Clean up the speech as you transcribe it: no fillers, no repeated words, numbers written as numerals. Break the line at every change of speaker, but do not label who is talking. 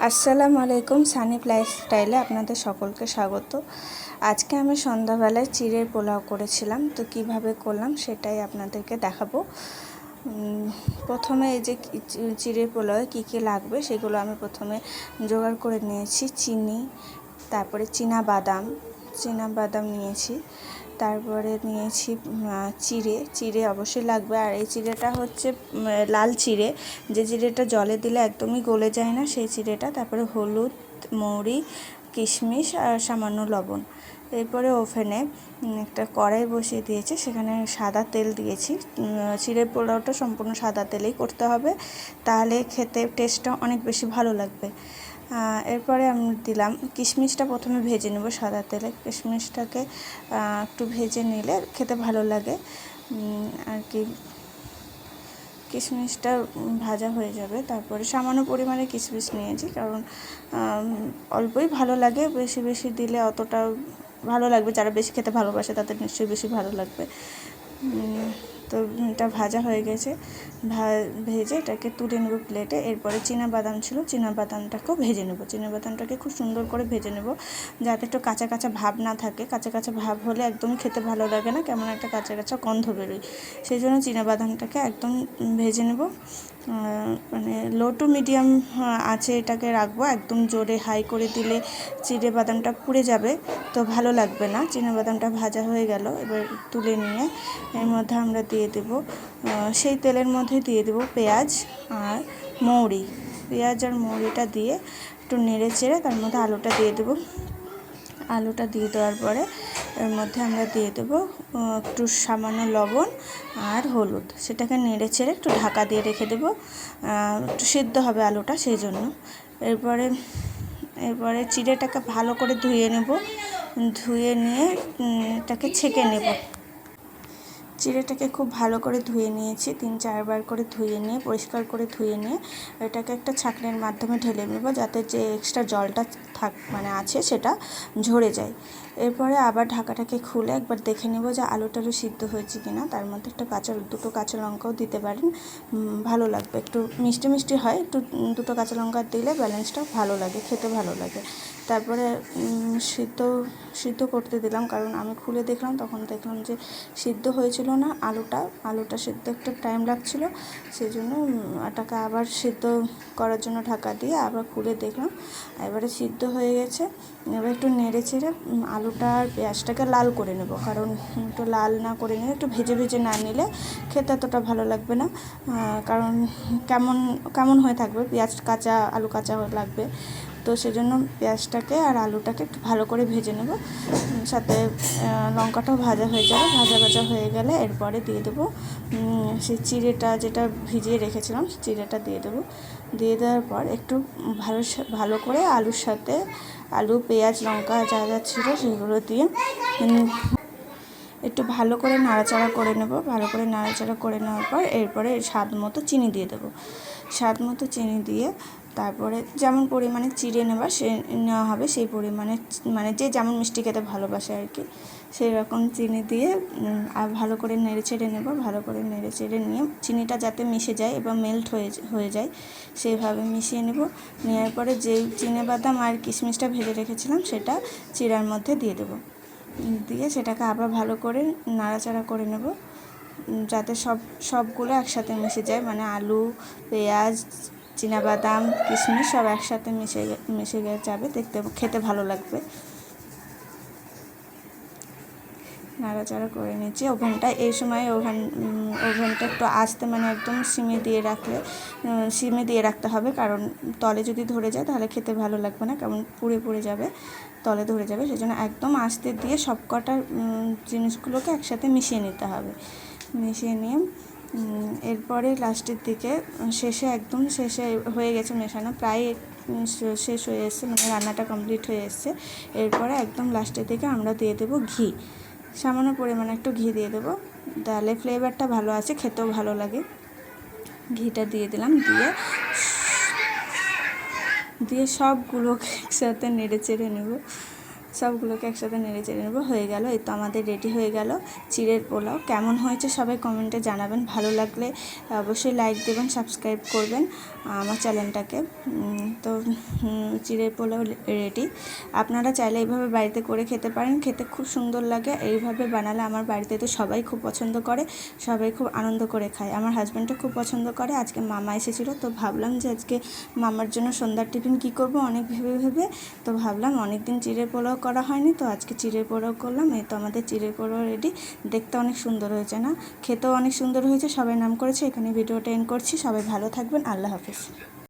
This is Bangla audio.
আসসালামু আলাইকুম, সানিফ লাইফস্টাইলে আপনাদের সকলকে স্বাগত। আজকে আমি সন্ধ্যাবেলায় চিড়ের পোলাও করেছিলাম, তো কিভাবে করলাম সেটাই আপনাদেরকে দেখাবো। প্রথমে এই যে চিড়ের পোলাওয়ে কী কী লাগবে সেগুলো আমি প্রথমে জোগাড় করে নিয়েছি। চিনি, তারপরে বাদাম নিয়েছি, তারপরে নিয়েছি চিড়ে অবশ্যই লাগবে। আর এই চিড়েটা হচ্ছে লাল চিড়ে, যে চিড়েটা জলে দিলে একদমই গলে যায় না সেই চিড়েটা। তারপরে হলুদ, মৌরি, কিশমিশ আর সামান্য লবণ। এরপরে ওভেনে একটা কড়াই বসিয়ে দিয়েছি, সেখানে সাদা তেল দিয়েছি। চিড়ের পোলাওটা সম্পূর্ণ সাদা তেলেই করতে হবে, তাহলে খেতে টেস্টটা অনেক বেশি ভালো লাগবে। এরপরে আমি দিলাম কিশমিশটা, প্রথমে ভেজে নেব সাদা তেলে। কিশমিশটাকে একটু ভেজে নিলে খেতে ভালো লাগে আর কি। কিশমিশটা ভাজা হয়ে যাবে, তারপরে সামান্য পরিমাণে কিশমিশ নিয়েছি, কারণ অল্পই ভালো লাগে, বেশি বেশি দিলে অতটা ভালো লাগবে। যারা বেশি খেতে ভালোবাসে তাদের নিশ্চয়ই বেশি ভালো লাগবে। তো এটা ভাজা হয়ে গেছে, ভেজে এটাকে তুলে নেব প্লেটে। এরপরে বাদাম ছিল, বাদামটাকেও ভেজে নেব। বাদামটাকে খুব সুন্দর করে ভেজে নেব, যাতে একটু কাঁচা কাঁচা ভাব না থাকে। কাঁচা কাঁচা ভাব হলে একদমই খেতে ভালো লাগে না, কেমন একটা কাঁচা কাঁচা গন্ধ বেরোয়। সেই জন্য বাদামটাকে একদম ভেজে নেব, মানে লো টু মিডিয়াম আছে এটাকে রাখবো। একদম জোরে হাই করে দিলে বাদামটা পুড়ে যাবে, তো ভালো লাগবে না। বাদামটা ভাজা হয়ে গেল, এবার তুলে নিয়ে এর মধ্যে আমরা দিয়ে দেব, সেই তেলের মধ্যে দিয়ে দেব পেঁয়াজ আর মৌরি। পেঁয়াজ আর মৌরিটা দিয়ে একটু নেড়ে চেড়ে তার মধ্যে আলুটা দিয়ে দেব। আলুটা দিয়ে দেওয়ার পরে এর মধ্যে আমরা দিয়ে দেবো একটু সামান্য লবণ আর হলুদ। সেটাকে নেড়ে চেড়ে একটু ঢাকা দিয়ে রেখে দেবো, একটু সিদ্ধ হবে আলুটা, সেই জন্য। এরপরে চিড়েটাকে ভালো করে ধুয়ে নেব, ধুয়ে নিয়ে এটাকে ছেঁকে নেব। চিড়েটাকে খুব ভালো করে ধুয়ে নিয়েছি, 3-4 বার করে ধুয়ে নিয়ে, পরিষ্কার করে ধুয়ে নিয়ে এটাকে একটা ছাঁকনির মাধ্যমে ঢেলে নেব, যাতে যে এক্সট্রা জলটা আছে সেটা ঝরে যায়। এরপরে আবার ঢাকাটাকে খুলে একবার দেখে নেব যে আলু সিদ্ধ হয়েছে কিনা। তার মধ্যে দুটো কাঁচা লঙ্কাও দিতে পারেন, ভালো লাগবে। একটু মিষ্টি মিষ্টি হয়, একটু দুটো কাঁচা লঙ্কা দিলে ব্যালেন্সটা ভালো লাগে, খেতে ভালো লাগে। তারপরে সিদ্ধ করতে দিলাম, কারণ আমি খুলে দেখলাম, তখন দেখলাম যে সিদ্ধ হয়েছিল না আলুটা সিদ্ধ একটু টাইম লাগছিল। সেই জন্য এটাকে আবার সিদ্ধ করার জন্য ঢাকা দিয়ে আবার খুলে দেখলাম, এবারে সিদ্ধ হয়ে গেছে। এবার একটু নেড়ে চেড়ে আলুটা আর পেঁয়াজটাকে লাল করে নেব, কারণ একটু লাল না করে নিলে, একটু ভেজে ভেজে না নিলে খেতে এতটা ভালো লাগবে না, কারণ কেমন হয়ে থাকবে, পেঁয়াজ কাঁচা আলু কাঁচা লাগবে। তো সেজন্য পেঁয়াজটাকে আর আলুটাকে একটু ভালো করে ভেজে নেব, সাথে লঙ্কাটাও ভাজা হয়ে যাবে। ভাজা হয়ে গেলে এরপরে দিয়ে দেবো সেই চিড়েটা, যেটা ভিজিয়ে রেখেছিলাম, চিড়েটা দিয়ে দেবো। দিয়ে দেওয়ার পর একটু ভালো করে আলুর সাথে, আলু পেঁয়াজ লঙ্কা যা যা ছিল সেগুলো দিয়ে একটু ভালো করে নাড়াচাড়া করে নেব। ভালো করে নাড়াচাড়া করে নেওয়ার পর এরপরে স্বাদ মতো চিনি দিয়ে দেবো। স্বাদ মতো চিনি দিয়ে তারপরে যেমন পরিমাণে চিড়ে নেওয়া হবে সেই পরিমাণে, মানে যে যেমন মিষ্টি খেতে ভালোবাসে আর কি, সেই রকম চিনি দিয়ে আর ভালো করে নেড়ে চেড়ে নেব। ভালো করে নেড়ে চেড়ে নিয়ে চিনিটা যাতে মিশে যায় এবং মেল্ট হয়ে যায় সেইভাবে মিশিয়ে নেব। নেওয়ার পরে যেই বাদাম আর কিশমিশটা ভেজে রেখেছিলাম সেটা চিড়ার মধ্যে দিয়ে দেবো। দিয়ে সেটাকে আবার ভালো করে নাড়াচাড়া করে নেব, যাতে সবগুলো একসাথে মিশে যায়, মানে আলু পেঁয়াজ বাদাম কিশমিশ সব একসাথে মিশে যাবে, খেতে ভালো লাগবে। নাড়াচাড়া করে নিচ্ছি। এই সময় ওভেনটা একটু আস্তে, মানে একদম সিমে দিয়ে রাখতে হবে, কারণ তলে যদি ধরে যায় তাহলে খেতে ভালো লাগবে না, কেমন পুড়ে যাবে, তলে ধরে যাবে। সেই জন্য একদম আস্তে দিয়ে সবকটা জিনিসগুলোকে একসাথে মিশিয়ে নিতে হবে। মিশিয়ে নিয়ে এরপরে লাস্টের দিকে একদম শেষে হয়ে গেছে মেশানো, প্রায় শেষ হয়ে এসছে, মানে রান্নাটা কমপ্লিট হয়ে এসছে। এরপরে একদম লাস্টের দিকে আমরা দিয়ে দেবো ঘি, সামান্য পরিমাণে একটু ঘি দিয়ে দেবো, তাহলে ফ্লেভারটা ভালো আছে, খেতেও ভালো লাগে। ঘিটা দিয়ে দিলাম, দিয়ে সবগুলোকে একসাথে নেড়ে চেড়ে নেব। সবগুলোকে একসাথে নেড়ে চেড়ে নেবো। হয়ে গেল, এই তো আমাদের রেডি হয়ে গেল চিড়ের পোলাও। কেমন হয়েছে সবাই কমেন্টে জানাবেন। ভালো লাগলে অবশ্যই লাইক দেবেন, সাবস্ক্রাইব করবেন আমার চ্যানেলটাকে। তো চিড়ের পোলাও রেডি। আপনারা চাইলে এইভাবে বাড়িতে করে খেতে পারেন, খেতে খুব সুন্দর লাগে। এইভাবে বানালে আমার বাড়িতে তো সবাই খুব পছন্দ করে, সবাই খুব আনন্দ করে খায়। আমার হাজব্যান্ডও খুব পছন্দ করে। আজকে মামা এসেছিলো, তো ভাবলাম যে আজকে মামার জন্য সন্ধ্যার টিফিন কী করব অনেক ভেবে তো ভাবলাম অনেক দিন চিড়ের পোলাও করা হয়নি, তো আজকে চিড়ের পোলাও করলাম। এই তো আমাদের চিড়ের পোলাও রেডি। দেখতে অনেক সুন্দর হয়েছে না? খেতেও অনেক সুন্দর হয়েছে, সবাই নাম করেছে। এখানে ভিডিওটা এন্ড করছি। সবাই ভালো থাকবেন, আল্লাহ হাফিজ।